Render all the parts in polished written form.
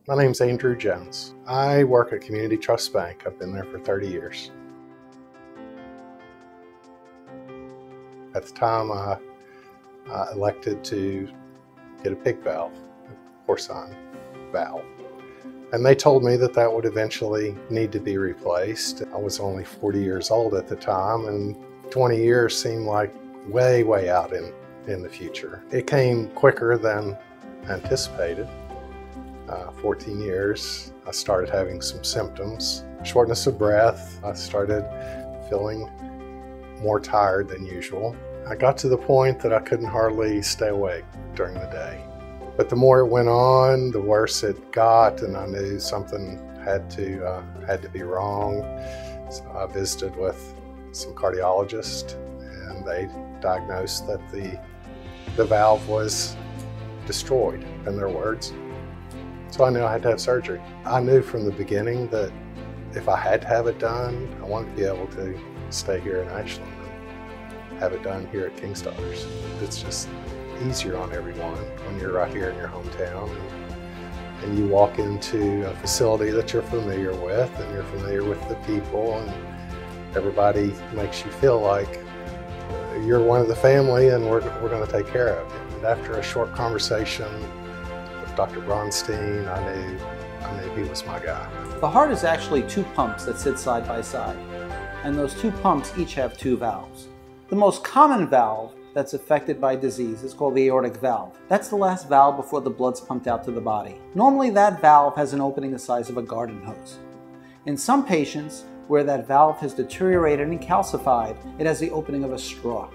My name's Andrew Jones. I work at Community Trust Bank. I've been there for 30 years. At the time, I elected to get a PICC valve, a porcine valve. And they told me that that would eventually need to be replaced. I was only 40 years old at the time, and 20 years seemed like way, way out in the future. It came quicker than anticipated. 14 years, I started having some symptoms. Shortness of breath. I started feeling more tired than usual. I got to the point that I couldn't hardly stay awake during the day. But the more it went on, the worse it got, and I knew something had to be wrong. So I visited with some cardiologists, and they diagnosed that the valve was destroyed, in their words. So I knew I had to have surgery. I knew from the beginning that if I had to have it done, I wanted to be able to stay here in Ashland and have it done here at King Starr's. It's just easier on everyone when you're right here in your hometown and you walk into a facility that you're familiar with and you're familiar with the people, and everybody makes you feel like you're one of the family and we're going to take care of you. And after a short conversation with Dr. Bronstein, I knew he was my guy. The heart is actually two pumps that sit side by side, and those two pumps each have two valves. The most common valve that's affected by disease is called the aortic valve. That's the last valve before the blood's pumped out to the body. Normally that valve has an opening the size of a garden hose. In some patients, where that valve has deteriorated and calcified, it has the opening of a straw.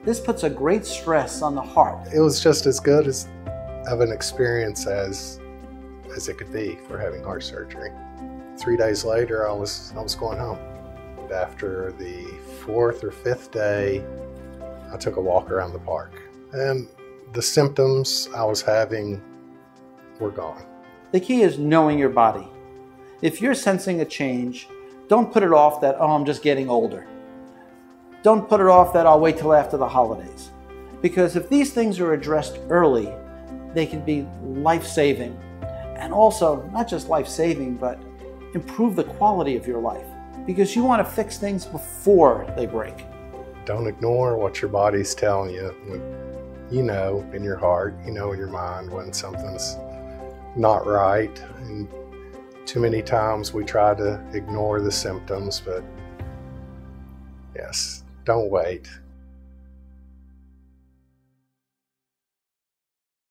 This puts a great stress on the heart. It was just as good of an experience as it could be for having heart surgery. 3 days later, I was going home. After the fourth or fifth day, I took a walk around the park, and the symptoms I was having were gone. The key is knowing your body. If you're sensing a change, don't put it off that, oh, I'm just getting older. Don't put it off that I'll wait till after the holidays. Because if these things are addressed early, they can be life-saving. And also, not just life-saving, but improve the quality of your life. Because you want to fix things before they break. Don't ignore what your body's telling you. You know in your heart, you know in your mind when something's not right. And too many times we try to ignore the symptoms, but yes, don't wait.